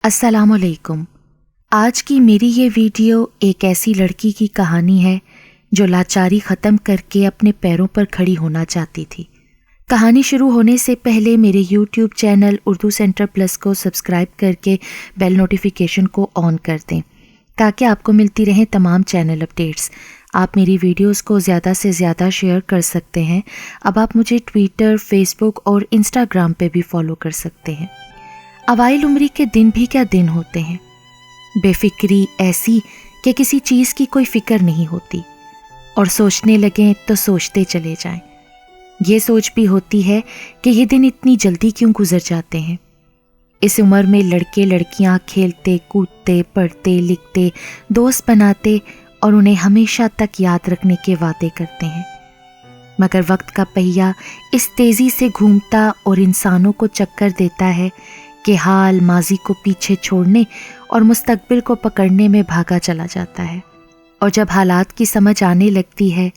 अस्सलाम वालेकुम। आज की मेरी ये वीडियो एक ऐसी लड़की की कहानी है जो लाचारी ख़त्म करके अपने पैरों पर खड़ी होना चाहती थी। कहानी शुरू होने से पहले मेरे YouTube channel Urdu centre plus को सब्सक्राइब करके बेल नोटिफिकेशन को ऑन कर दें ताकि आपको मिलती रहें तमाम चैनल अपडेट्स। आप मेरी वीडियोस को ज़्यादा से ज़्यादा शेयर कर सकते हैं। अब आप मुझे ट्विटर, फेसबुक और इंस्टाग्राम पे भी फॉलो कर सकते हैं। अवाइल उम्री के दिन भी क्या दिन होते हैं, बेफिक्री ऐसी कि किसी चीज़ की कोई फिक्र नहीं होती और सोचने लगें तो सोचते चले जाएं। ये सोच भी होती है कि ये दिन इतनी जल्दी क्यों गुजर जाते हैं। इस उम्र में लड़के लड़कियां खेलते कूदते पढ़ते लिखते दोस्त बनाते और उन्हें हमेशा तक याद रखने के वादे करते हैं, मगर वक्त का पहिया इस तेज़ी से घूमता और इंसानों को चक्कर देता है कि हाल माजी को पीछे छोड़ने और मुस्तकबिल को पकड़ने में भागा चला जाता है। और जब हालात की समझ आने लगती है,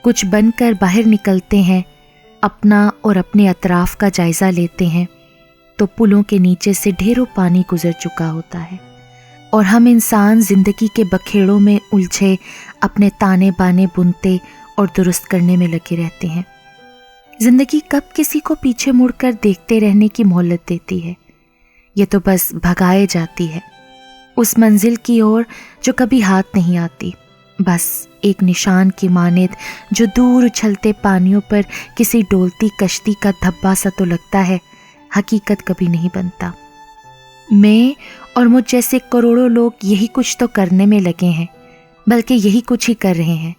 कुछ बनकर बाहर निकलते हैं, अपना और अपने अतराफ़ का जायज़ा लेते हैं, तो पुलों के नीचे से ढेरों पानी गुजर चुका होता है और हम इंसान ज़िंदगी के बखेड़ों में उलझे अपने ताने बाने बुनते और दुरुस्त करने में लगे रहते हैं। ज़िंदगी कब किसी को पीछे मुड़कर देखते रहने की मोहलत देती है, ये तो बस भगाए जाती है उस मंजिल की ओर जो कभी हाथ नहीं आती। बस एक निशान की मानित जो दूर उछलते पानियों पर किसी डोलती कश्ती का धब्बा सा तो लगता है, हकीकत कभी नहीं बनता। मैं और मुझ जैसे करोड़ों लोग यही कुछ तो करने में लगे हैं, बल्कि यही कुछ ही कर रहे हैं।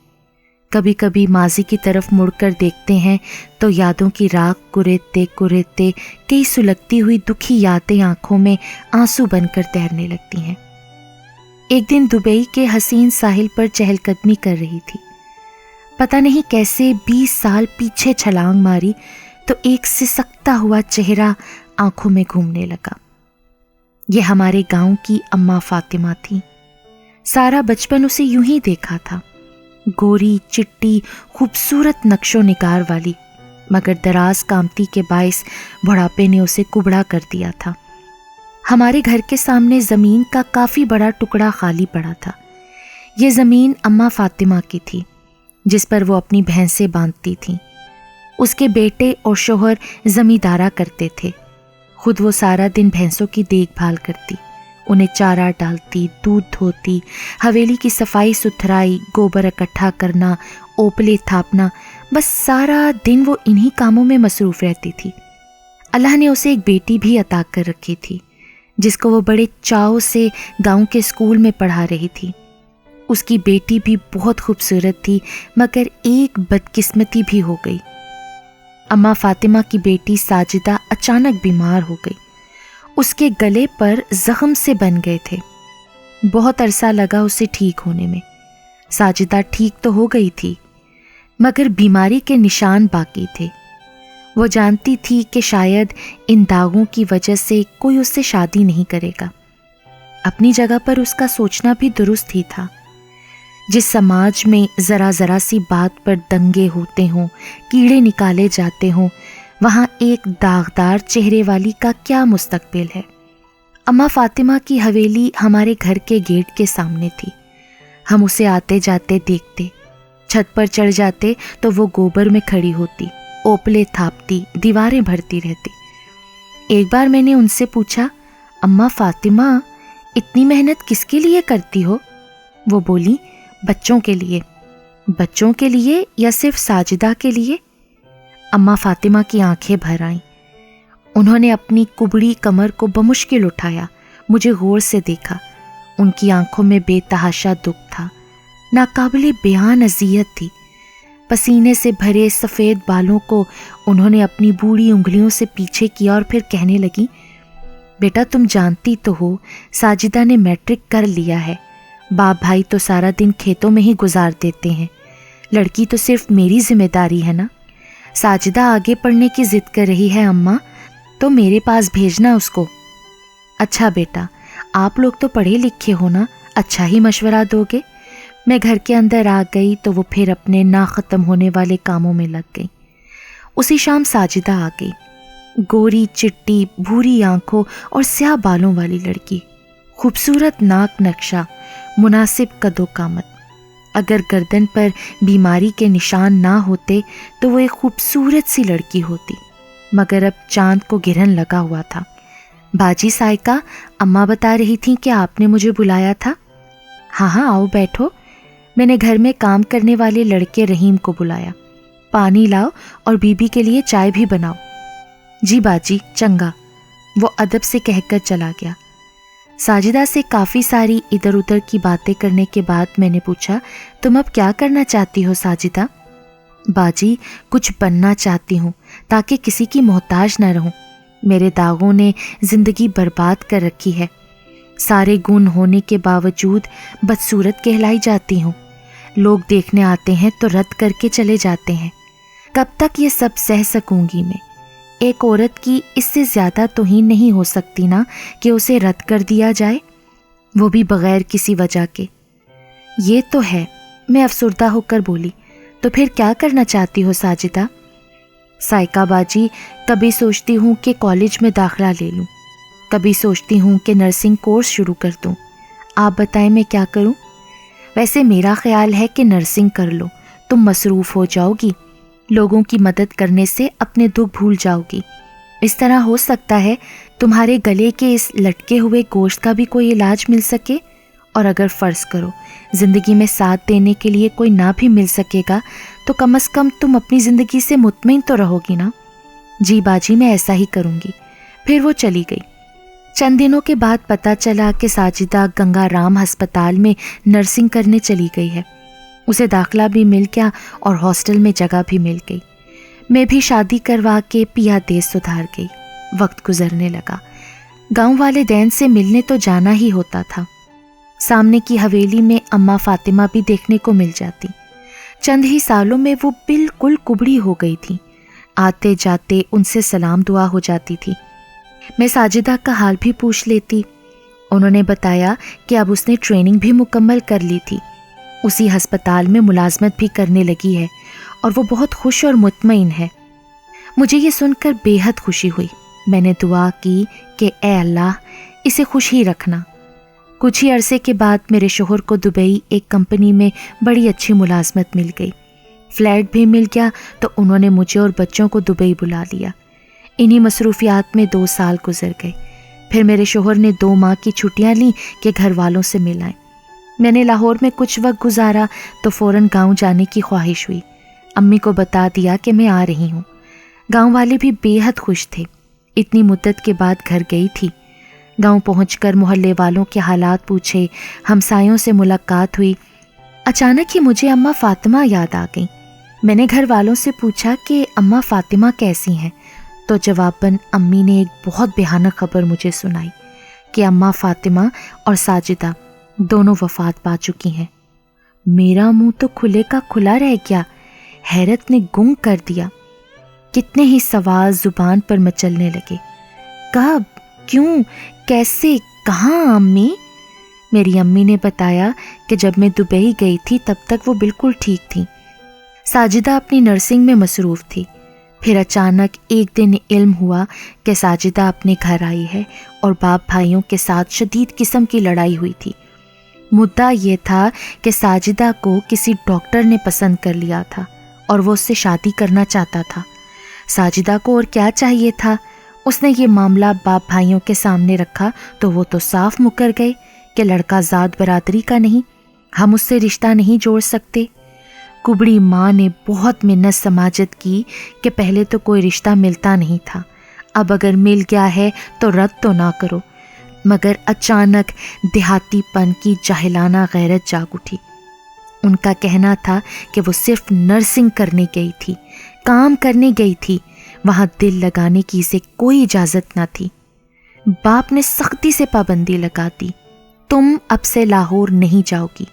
कभी कभी माजी की तरफ मुड़कर देखते हैं तो यादों की राख कुरेदते कुरेदते कई सुलगती हुई दुखी यादें आंखों में आंसू बनकर तैरने लगती हैं। एक दिन दुबई के हसीन साहिल पर चहलकदमी कर रही थी। पता नहीं कैसे 20 साल पीछे छलांग मारी तो एक सिसकता हुआ चेहरा आंखों में घूमने लगा। ये हमारे गांव की अम्मा फातिमा थी। सारा बचपन उसे यूं ही देखा था, गोरी चिट्टी खूबसूरत नक्शो निगार वाली, मगर दराज कामती के बायस बुढ़ापे ने उसे कुबड़ा कर दिया था। हमारे घर के सामने ज़मीन का काफ़ी बड़ा टुकड़ा खाली पड़ा था। ये ज़मीन अम्मा फातिमा की थी, जिस पर वो अपनी भैंसें बांधती थीं। उसके बेटे और शोहर ज़मींदारा करते थे। खुद वो सारा दिन भैंसों की देखभाल करती, उन्हें चारा डालती, दूध धोती, हवेली की सफाई सुथराई, गोबर इकट्ठा करना, ओपले थापना, बस सारा दिन वो इन्हीं कामों में मसरूफ़ रहती थी। अल्लाह ने उसे एक बेटी भी अता कर रखी थी, जिसको वो बड़े चाव से गांव के स्कूल में पढ़ा रही थी। उसकी बेटी भी बहुत खूबसूरत थी, मगर एक बदकिस्मती भी हो गई। अम्मा फातिमा की बेटी साजिदा अचानक बीमार हो गई। उसके गले पर जख्म से बन गए थे। बहुत अरसा लगा उसे ठीक होने में। साजिदा ठीक तो हो गई थी, मगर बीमारी के निशान बाकी थे। वो जानती थी कि शायद इन दागों की वजह से कोई उससे शादी नहीं करेगा। अपनी जगह पर उसका सोचना भी दुरुस्त ही था। जिस समाज में ज़रा ज़रा सी बात पर दंगे होते हों, कीड़े निकाले जाते हों, वहाँ एक दागदार चेहरे वाली का क्या मुस्तकबिल है। अम्मा फातिमा की हवेली हमारे घर के गेट के सामने थी। हम उसे आते जाते देखते। छत पर चढ़ जाते तो वो गोबर में खड़ी होती, ओपले थापती, दीवारें भरती रहती। एक बार मैंने उनसे पूछा, अम्मा फातिमा, इतनी मेहनत किसके लिए करती हो? वो बोली, बच्चों के लिए। बच्चों के लिए या सिर्फ साजिदा के लिए? अम्मा फातिमा की आंखें भर आईं। उन्होंने अपनी कुबड़ी कमर को बमुश्किल उठाया, मुझे गौर से देखा। उनकी आंखों में बेतहाशा दुख था, नाकाबिले बयान अज़ियत थी। पसीने से भरे सफ़ेद बालों को उन्होंने अपनी बूढ़ी उंगलियों से पीछे किया और फिर कहने लगी, बेटा तुम जानती तो हो साजिदा ने मैट्रिक कर लिया है। बाप भाई तो सारा दिन खेतों में ही गुजार देते हैं। लड़की तो सिर्फ मेरी जिम्मेदारी है ना। साजिदा आगे पढ़ने की ज़िद कर रही है अम्मा, तो मेरे पास भेजना उसको। अच्छा बेटा, आप लोग तो पढ़े लिखे हो ना, अच्छा ही मशवरा दोगे। मैं घर के अंदर आ गई तो वो फिर अपने ना ख़त्म होने वाले कामों में लग गई। उसी शाम साजिदा आ गई। गोरी चिट्टी भूरी आंखों और स्याह बालों वाली लड़की, खूबसूरत नाक नक्शा, मुनासिब कदो कामत। अगर गर्दन पर बीमारी के निशान ना होते तो वो एक खूबसूरत सी लड़की होती, मगर अब चांद को गिरहन लगा हुआ था। बाजी साइका, अम्मा बता रही थी कि आपने मुझे बुलाया था। हाँ हाँ, आओ बैठो। मैंने घर में काम करने वाले लड़के रहीम को बुलाया। पानी लाओ और बीबी के लिए चाय भी बनाओ। जी बाजी, चंगा, वो अदब से कहकर चला गया। साजिदा से काफ़ी सारी इधर उधर की बातें करने के बाद मैंने पूछा, तुम अब क्या करना चाहती हो साजिदा? बाजी, कुछ बनना चाहती हूँ ताकि किसी की मोहताज ना रहूं। मेरे दागों ने जिंदगी बर्बाद कर रखी है। सारे गुण होने के बावजूद बदसूरत कहलाई जाती हूँ। लोग देखने आते हैं तो रद्द करके चले जाते हैं। कब तक ये सब सह सकूंगी मैं? एक औरत की इससे ज़्यादा तौहीन नहीं हो सकती ना कि उसे रद्द कर दिया जाए, वो भी बग़ैर किसी वजह के। ये तो है, मैं अफसुर्दा होकर बोली। तो फिर क्या करना चाहती हो साजिदा? साइका बाजी, कभी सोचती हूँ कि कॉलेज में दाखिला ले लूँ, कभी सोचती हूँ कि नर्सिंग कोर्स शुरू कर दूँ। आप बताएं मैं क्या करूँ? वैसे मेरा ख्याल है कि नर्सिंग कर लो, तुम मसरूफ़ हो जाओगी, लोगों की मदद करने से अपने दुख भूल जाओगी। इस तरह हो सकता है तुम्हारे गले के इस लटके हुए गोश्त का भी कोई इलाज मिल सके। और अगर फ़र्ज़ करो ज़िंदगी में साथ देने के लिए कोई ना भी मिल सकेगा तो कम से कम तुम अपनी ज़िंदगी से मुतमईन तो रहोगी ना। जी बाजी, मैं ऐसा ही करूँगी। फिर वो चली गई। चंद दिनों के बाद पता चला कि साजिदा गंगाराम अस्पताल में नर्सिंग करने चली गई है। उसे दाखिला भी मिल गया और हॉस्टल में जगह भी मिल गई। मैं भी शादी करवा के पिया देश सुधार गई। वक्त गुजरने लगा। गांव वाले दैन से मिलने तो जाना ही होता था। सामने की हवेली में अम्मा फातिमा भी देखने को मिल जाती। चंद ही सालों में वो बिल्कुल कुबड़ी हो गई थी। आते जाते उनसे सलाम दुआ हो जाती थी। मैं साजिदा का हाल भी पूछ लेती। उन्होंने बताया कि अब उसने ट्रेनिंग भी मुकम्मल कर ली थी, उसी अस्पताल में मुलाजमत भी करने लगी है और वो बहुत खुश और मुतमईन है। मुझे ये सुनकर बेहद खुशी हुई। मैंने दुआ की कि ए अल्लाह, इसे खुश ही रखना। कुछ ही अरसे के बाद मेरे शोहर को दुबई एक कंपनी में बड़ी अच्छी मुलाजमत मिल गई। फ्लैट भी मिल गया तो उन्होंने मुझे और बच्चों को दुबई बुला लिया। इन्हीं मसरूफियात में 2 साल गुजर गए। फिर मेरे शोहर ने 2 माह की छुट्टियां ली कि घर वालों से मिल आए। मैंने लाहौर में कुछ वक्त गुजारा तो फ़ौरन गांव जाने की ख्वाहिश हुई। अम्मी को बता दिया कि मैं आ रही हूँ। गांव वाले भी बेहद खुश थे। इतनी मुद्दत के बाद घर गई थी। गांव पहुंचकर मोहल्ले वालों के हालात पूछे, हमसायों से मुलाकात हुई। अचानक ही मुझे अम्मा फातिमा याद आ गई। मैंने घर वालों से पूछा कि अम्मा फातिमा कैसी हैं, तो जवाबन अम्मी ने एक बहुत भयानक खबर मुझे सुनाई कि अम्मा फातिमा और साजिदा दोनों वफात पा चुकी हैं। मेरा मुंह तो खुले का खुला रह गया। हैरत ने गुंग कर दिया। कितने ही सवाल जुबान पर मचलने लगे। कब, क्यों, कैसे, कहाँ अम्मी? मेरी अम्मी ने बताया कि जब मैं दुबई गई थी तब तक वो बिल्कुल ठीक थी। साजिदा अपनी नर्सिंग में मसरूफ़ थी। फिर अचानक एक दिन इल्म हुआ कि साजिदा अपने घर आई है और बाप भाइयों के साथ शदीद किस्म की लड़ाई हुई थी। मुद्दा ये था कि साजिदा को किसी डॉक्टर ने पसंद कर लिया था और वो उससे शादी करना चाहता था। साजिदा को और क्या चाहिए था? उसने ये मामला बाप भाइयों के सामने रखा तो वो तो साफ मुकर गए कि लड़का ज़ात बरादरी का नहीं, हम उससे रिश्ता नहीं जोड़ सकते। कुबड़ी माँ ने बहुत मिन्नत समाजत की कि पहले तो कोई रिश्ता मिलता नहीं था, अब अगर मिल गया है तो रद्द तो ना करो। मगर अचानक देहातीपन की जाहिलाना गैरत जाग उठी। उनका कहना था कि वो सिर्फ नर्सिंग करने गई थी, काम करने गई थी, वहाँ दिल लगाने की इसे कोई इजाज़त न थी। बाप ने सख्ती से पाबंदी लगा दी, तुम अब से लाहौर नहीं जाओगी।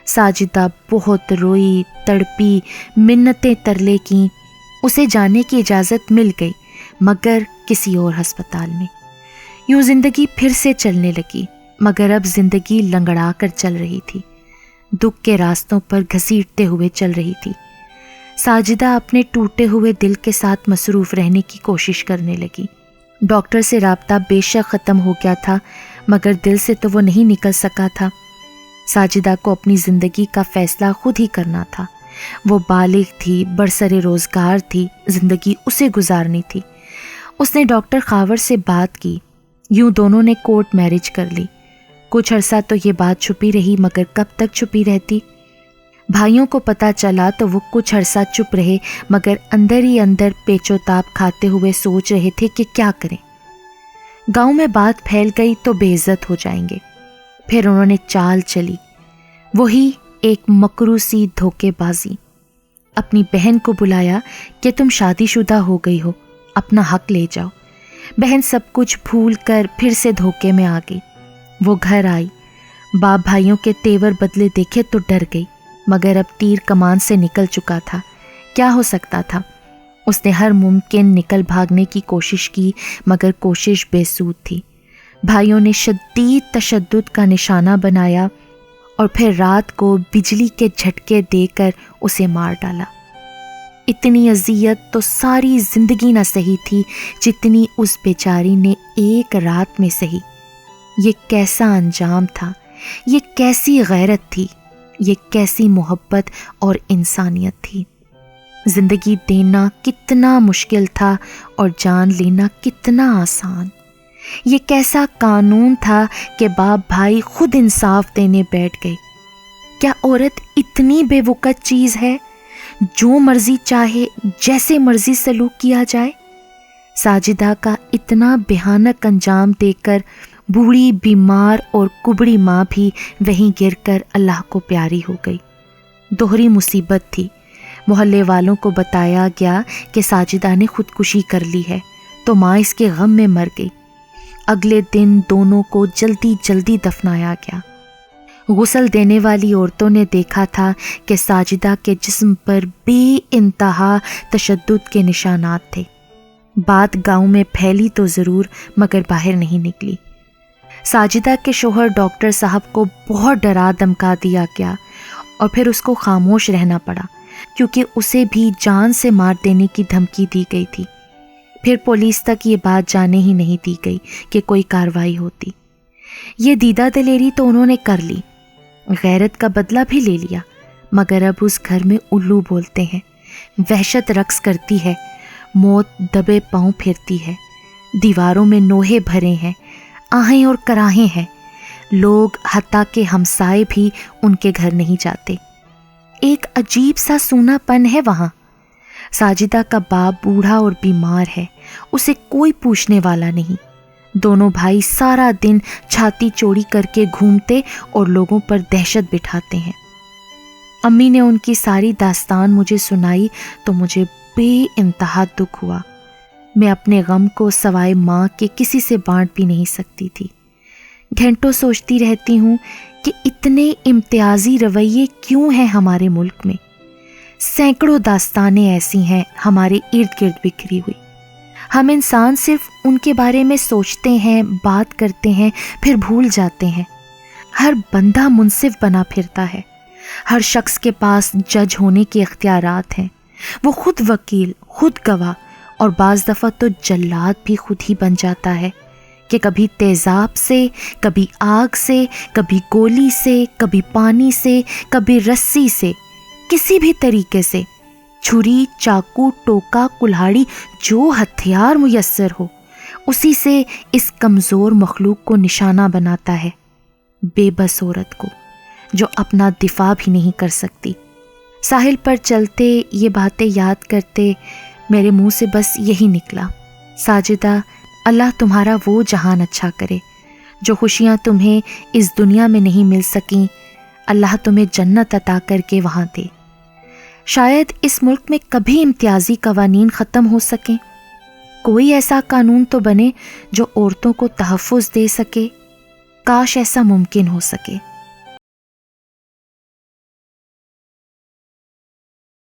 साजिदा बहुत रोई, तड़पी, मिन्नतें तरले की। उसे जाने की इजाज़त मिल गई, मगर किसी और अस्पताल में। यूँ ज़िंदगी फिर से चलने लगी, मगर अब ज़िंदगी लंगड़ा कर चल रही थी, दुख के रास्तों पर घसीटते हुए चल रही थी। ساجدہ اپنے ٹوٹے ہوئے دل کے ساتھ مصروف رہنے کی کوشش کرنے لگی۔ ڈاکٹر سے رابطہ بے شک ختم ہو گیا تھا، مگر دل سے تو وہ نہیں نکل سکا تھا۔ ساجدہ کو اپنی زندگی کا فیصلہ خود ہی کرنا تھا۔ وہ بالغ تھی، برسر روزگار تھی، زندگی اسے گزارنی تھی۔ اس نے ڈاکٹر خاور سے بات کی، یوں دونوں نے کورٹ میرج کر لی۔ کچھ عرصہ تو یہ بات چھپی رہی، مگر کب تک چھپی رہتی؟ بھائیوں کو پتہ چلا تو وہ کچھ عرصہ چپ رہے، مگر اندر ہی اندر پیچ و تاب کھاتے ہوئے سوچ رہے تھے کہ کیا کریں۔ گاؤں میں بات پھیل گئی تو بے عزت ہو جائیں گے۔ پھر انہوں نے چال چلی، وہی ایک مکرو سی دھوکے بازی۔ اپنی بہن کو بلایا کہ تم شادی شدہ ہو گئی ہو، اپنا حق لے جاؤ۔ بہن سب کچھ بھول کر پھر سے دھوکے میں آ گئی۔ وہ گھر آئی، باپ بھائیوں کے تیور بدلے دیکھے تو ڈر گئی، مگر اب تیر کمان سے نکل چکا تھا، کیا ہو سکتا تھا؟ اس نے ہر ممکن نکل بھاگنے کی کوشش کی، مگر کوشش بے سود تھی۔ بھائیوں نے شدید تشدد کا نشانہ بنایا اور پھر رات کو بجلی کے جھٹکے دے کر اسے مار ڈالا۔ اتنی اذیت تو ساری زندگی نہ سہی تھی جتنی اس بیچاری نے ایک رات میں سہی۔ یہ کیسا انجام تھا، یہ کیسی غیرت تھی، یہ کیسی محبت اور انسانیت تھی۔ زندگی دینا کتنا مشکل تھا اور جان لینا کتنا آسان۔ یہ کیسا قانون تھا کہ باپ بھائی خود انصاف دینے بیٹھ گئے۔ کیا عورت اتنی بے وقت چیز ہے؟ جو مرضی چاہے، جیسے مرضی سلوک کیا جائے۔ ساجدہ کا اتنا بھیانک انجام دیکھ کر بوڑھی، بیمار اور کبڑی ماں بھی وہیں گر کر اللہ کو پیاری ہو گئی۔ دوہری مصیبت تھی۔ محلے والوں کو بتایا گیا کہ ساجدہ نے خودکشی کر لی ہے، تو ماں اس کے غم میں مر گئی۔ اگلے دن دونوں کو جلدی جلدی دفنایا گیا۔ غسل دینے والی عورتوں نے دیکھا تھا کہ ساجدہ کے جسم پر بے انتہا تشدد کے نشانات تھے۔ بات گاؤں میں پھیلی تو ضرور، مگر باہر نہیں نکلی۔ ساجدہ کے شوہر ڈاکٹر صاحب کو بہت ڈرا دھمکا دیا گیا اور پھر اس کو خاموش رہنا پڑا، کیونکہ اسے بھی جان سے مار دینے کی دھمکی دی گئی تھی۔ پھر پولیس تک یہ بات جانے ہی نہیں دی گئی کہ کوئی کارروائی ہوتی۔ یہ دیدہ دلیری تو انہوں نے کر لی، غیرت کا بدلہ بھی لے لیا، مگر اب اس گھر میں الو بولتے ہیں، وحشت رقص کرتی ہے، موت دبے پاؤں پھرتی ہے، دیواروں میں نوحے بھرے ہیں، آہیں اور کراہیں ہیں۔ لوگ حتیٰ کہ ہمسائے بھی ان کے گھر نہیں جاتے۔ ایک عجیب سا سونا پن ہے وہاں۔ ساجدہ کا باپ بوڑھا اور بیمار ہے، اسے کوئی پوچھنے والا نہیں۔ دونوں بھائی سارا دن چھاتی چوڑی کر کے گھومتے اور لوگوں پر دہشت بٹھاتے ہیں۔ امی نے ان کی ساری داستان مجھے سنائی تو مجھے بے انتہا دکھ ہوا۔ میں اپنے غم کو سوائے ماں کے کسی سے بانٹ بھی نہیں سکتی تھی۔ گھنٹوں سوچتی رہتی ہوں کہ اتنے امتیازی رویے کیوں ہیں ہمارے ملک میں۔ سینکڑوں داستانیں ایسی ہیں ہمارے ارد گرد بکھری ہوئی۔ ہم انسان صرف ان کے بارے میں سوچتے ہیں، بات کرتے ہیں، پھر بھول جاتے ہیں۔ ہر بندہ منصف بنا پھرتا ہے، ہر شخص کے پاس جج ہونے کے اختیارات ہیں۔ وہ خود وکیل، خود گواہ اور بعض دفعہ تو جلاد بھی خود ہی بن جاتا ہے کہ کبھی تیزاب سے، کبھی آگ سے، کبھی گولی سے، کبھی پانی سے، کبھی رسی سے، کسی بھی طریقے سے، چھری، چاقو، ٹوکا، کلہاڑی، جو ہتھیار میسر ہو، اسی سے اس کمزور مخلوق کو نشانہ بناتا ہے، بے بس عورت کو جو اپنا دفاع بھی نہیں کر سکتی۔ ساحل پر چلتے یہ باتیں یاد کرتے میرے منہ سے بس یہی نکلا، ساجدہ، اللہ تمہارا وہ جہان اچھا کرے، جو خوشیاں تمہیں اس دنیا میں نہیں مل سکیں، اللہ تمہیں جنت عطا کر کے وہاں دے۔ شاید اس ملک میں کبھی امتیازی قوانین ختم ہو سکیں، کوئی ایسا قانون تو بنے جو عورتوں کو تحفظ دے سکے، کاش ایسا ممکن ہو سکے۔